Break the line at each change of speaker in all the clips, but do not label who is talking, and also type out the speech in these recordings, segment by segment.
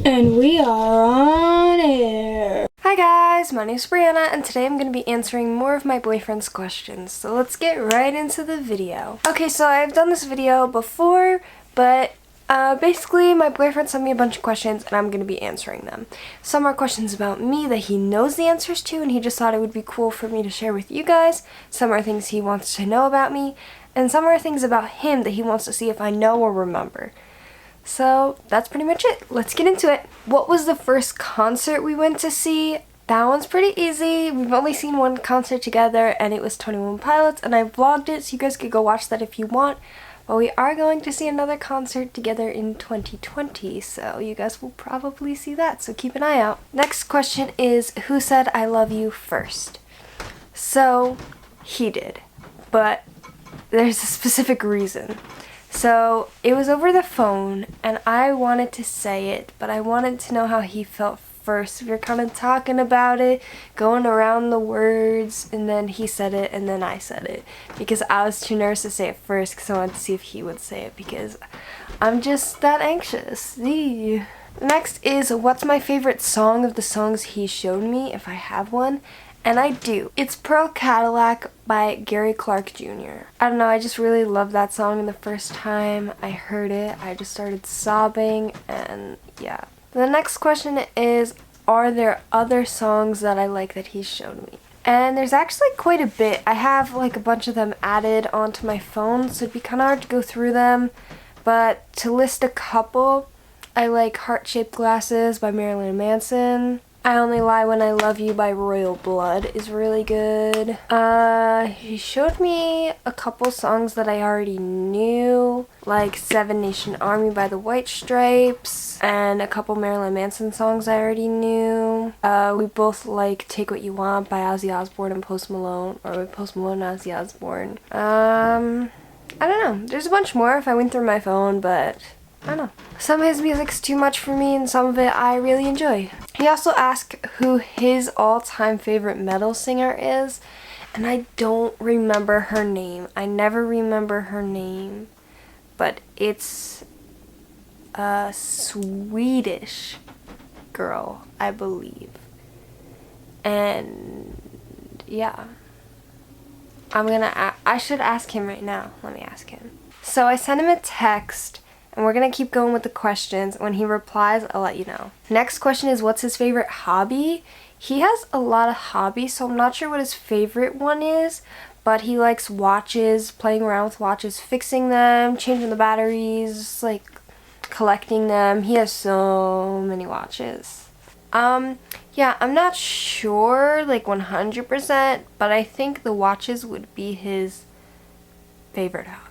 And we are on air.
Hi guys, my name is Brianna and today I'm going to be answering more of my boyfriend's questions. So let's get right into the video. Okay, so I've done this video before, but basically my boyfriend sent me a bunch of questions and I'm going to be answering them. Some are questions about me that he knows the answers to and he just thought it would be cool for me to share with you guys. Some are things he wants to know about me, and some are things about him that he wants to see if I know or remember. So that's pretty much it. Let's get into it. What was the first concert we went to see? That one's pretty easy. We've only seen one concert together and it was 21 Pilots, and I vlogged it so you guys could go watch that if you want. But we are going to see another concert together in 2020, so you guys will probably see that, so keep an eye out. Next question is, who said I love you first? So he did, but there's a specific reason. So it was over the phone and I wanted to say it, but I wanted to know how he felt first. We were kind of talking about it, going around the words, and then he said it and then I said it because I was too nervous to say it first because I wanted to see if he would say it because I'm just that anxious. Next is, what's my favorite song of the songs he showed me, if I have one? And I do. It's Pearl Cadillac by Gary Clark Jr. I don't know, I just really loved that song, and the first time I heard it, I just started sobbing, and yeah. The next question is, are there other songs that I like that he showed me? And there's actually quite a bit. I have like a bunch of them added onto my phone, so it'd be kind of hard to go through them. But to list a couple, I like Heart-Shaped Glasses by Marilyn Manson. I Only Lie When I Love You by Royal Blood is really good. He showed me a couple songs that I already knew, like Seven Nation Army by the White Stripes, and a couple Marilyn Manson songs I already knew. We both like Take What You Want by Ozzy Osbourne and Post Malone, or Post Malone and Ozzy Osbourne. I don't know. There's a bunch more if I went through my phone, but I don't know. Some of his music's too much for me and some of it I really enjoy. He also asked who his all-time favorite metal singer is, and I don't remember her name. I never remember her name, but it's a Swedish girl, I believe. And yeah, I should ask him right now. Let me ask him. So I sent him a text, and we're going to keep going with the questions. When he replies, I'll let you know. Next question is, what's his favorite hobby? He has a lot of hobbies, so I'm not sure what his favorite one is, but he likes watches, playing around with watches, fixing them, changing the batteries, like collecting them. He has so many watches. Yeah, I'm not sure, like 100%, but I think the watches would be his favorite hobby.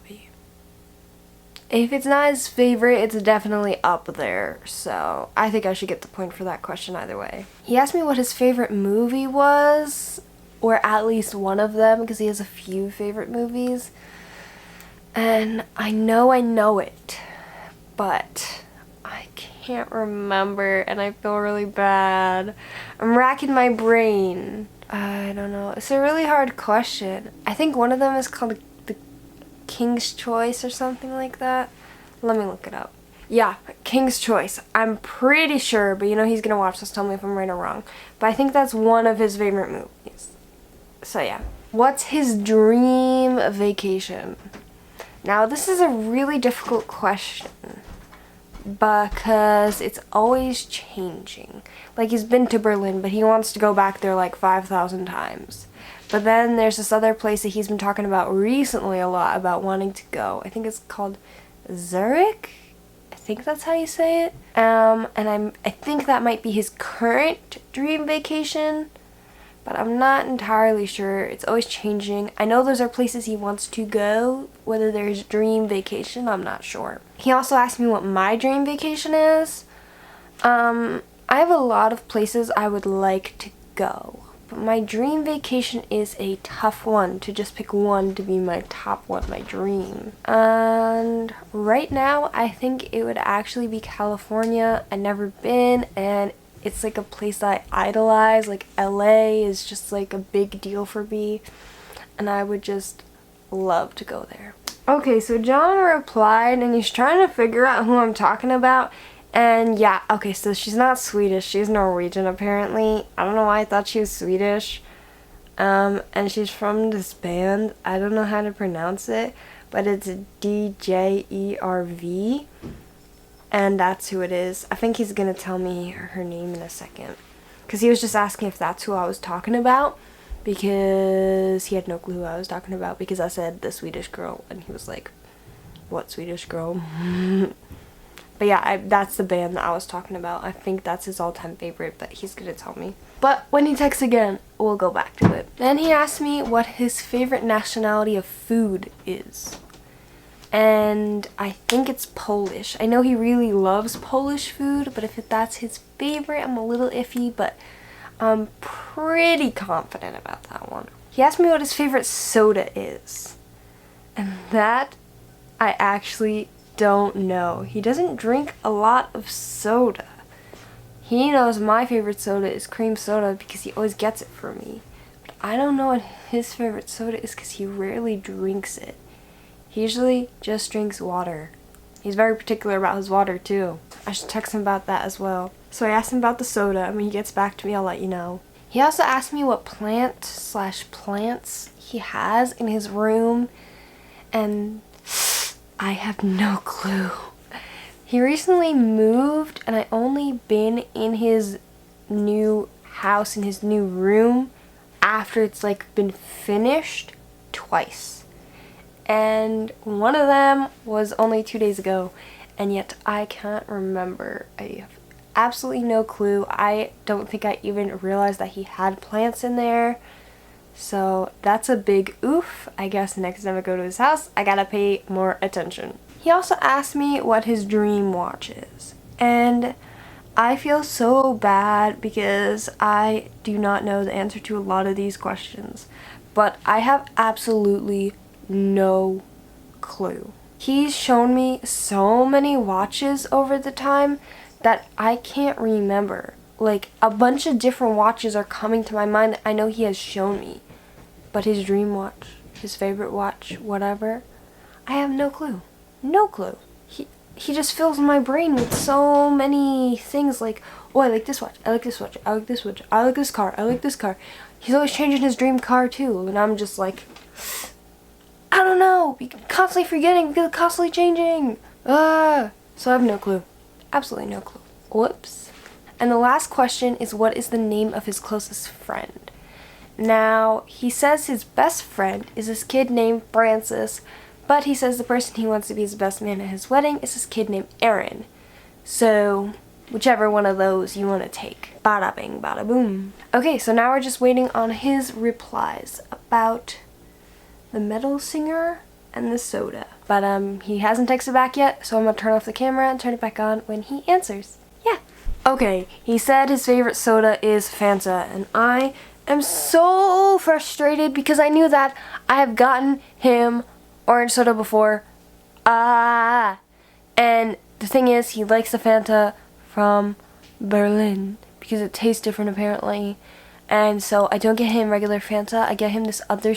If it's not his favorite, it's definitely up there, so I think I should get the point for that question either way. He asked me what his favorite movie was, or at least one of them, because he has a few favorite movies, and I know it, but I can't remember, and I feel really bad. I'm racking my brain. I don't know. It's a really hard question. I think one of them is called King's Choice or something like that. Let me look it up. Yeah, King's Choice. I'm pretty sure, but you know he's gonna watch this, tell me if I'm right or wrong. But I think that's one of his favorite movies. So yeah. What's his dream vacation? Now this is a really difficult question because it's always changing. Like, he's been to Berlin, but he wants to go back there like 5,000 times. But then there's this other place that he's been talking about recently a lot about wanting to go. I think it's called Zurich. I think that's how you say it. And I think that might be his current dream vacation, but I'm not entirely sure. It's always changing. I know those are places he wants to go. Whether there's dream vacation, I'm not sure. He also asked me what my dream vacation is. I have a lot of places I would like to go. But my dream vacation is a tough one, to just pick one to be my top one, my dream. And right now, I think it would actually be California. I've never been, and it's like a place that I idolize. Like, LA is just like a big deal for me, and I would just love to go there. Okay, so John replied, and he's trying to figure out who I'm talking about, And yeah, okay, so she's not Swedish, she's Norwegian apparently. I don't know why I thought she was Swedish. And she's from this band. I don't know how to pronounce it, but it's DJERV. And that's who it is. I think he's gonna tell me her name in a second. Because he was just asking if that's who I was talking about. Because he had no clue who I was talking about. Because I said the Swedish girl. And he was like, what Swedish girl? But yeah, that's the band that I was talking about. I think that's his all-time favorite, but he's gonna tell me. But when he texts again, we'll go back to it. Then he asked me what his favorite nationality of food is. And I think it's Polish. I know he really loves Polish food, but if that's his favorite, I'm a little iffy, but I'm pretty confident about that one. He asked me what his favorite soda is. And that I actually don't know. He doesn't drink a lot of soda. He knows my favorite soda is cream soda because he always gets it for me. But I don't know what his favorite soda is because he rarely drinks it. He usually just drinks water. He's very particular about his water too. I should text him about that as well. So I asked him about the soda, and when he gets back to me, I'll let you know. He also asked me what plants he has in his room, and I have no clue. He recently moved, and I only been in his new house, in his new room, after it's like been finished twice. And one of them was only 2 days ago, and yet I can't remember. I have absolutely no clue. I don't think I even realized that he had plants in there. So that's a big oof. I guess next time I go to his house, I gotta pay more attention. He also asked me what his dream watch is. And I feel so bad because I do not know the answer to a lot of these questions. But I have absolutely no clue. He's shown me so many watches over the time that I can't remember. Like, a bunch of different watches are coming to my mind that I know he has shown me. But his dream watch, his favorite watch, whatever, I have no clue. No clue. He just fills my brain with so many things like, oh, I like this watch, I like this watch, I like this watch, I like this car, I like this car. He's always changing his dream car too, and I'm just like, I don't know, constantly forgetting because constantly changing. So I have no clue. Absolutely no clue. Whoops. And the last question is, what is the name of his closest friend? Now, he says his best friend is this kid named Francis, but he says the person he wants to be his best man at his wedding is this kid named Aaron. So, whichever one of those you want to take. Bada bing, bada boom. Okay, so now we're just waiting on his replies about the metal singer and the soda. But he hasn't texted back yet, so I'm gonna turn off the camera and turn it back on when he answers. Yeah. Okay, he said his favorite soda is Fanta, and I am so frustrated because I knew that I have gotten him orange soda before. And the thing is, he likes the Fanta from Berlin because it tastes different apparently. And so I don't get him regular Fanta, I get him this other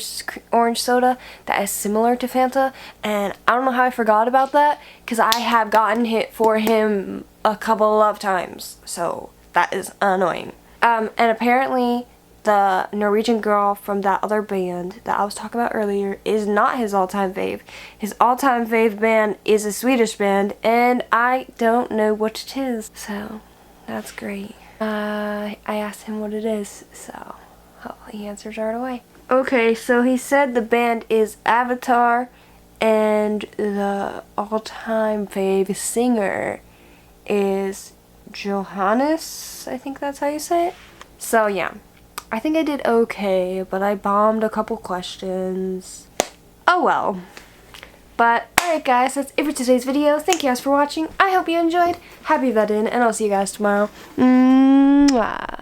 orange soda that is similar to Fanta, and I don't know how I forgot about that because I have gotten it for him a couple of times, so that is annoying. And apparently the Norwegian girl from that other band that I was talking about earlier is not his all-time fave. His all-time fave band is a Swedish band, and I don't know what it is, so that's great. I asked him what it is, so hopefully he answers right away. Okay, so he said the band is Avatar, and the all-time fave singer is Johannes, I think that's how you say it. So yeah, I think I did okay, but I bombed a couple questions. Oh well. But alright guys, that's it for today's video. Thank you guys for watching. I hope you enjoyed. Happy VEDIN, and I'll see you guys tomorrow. Mwah.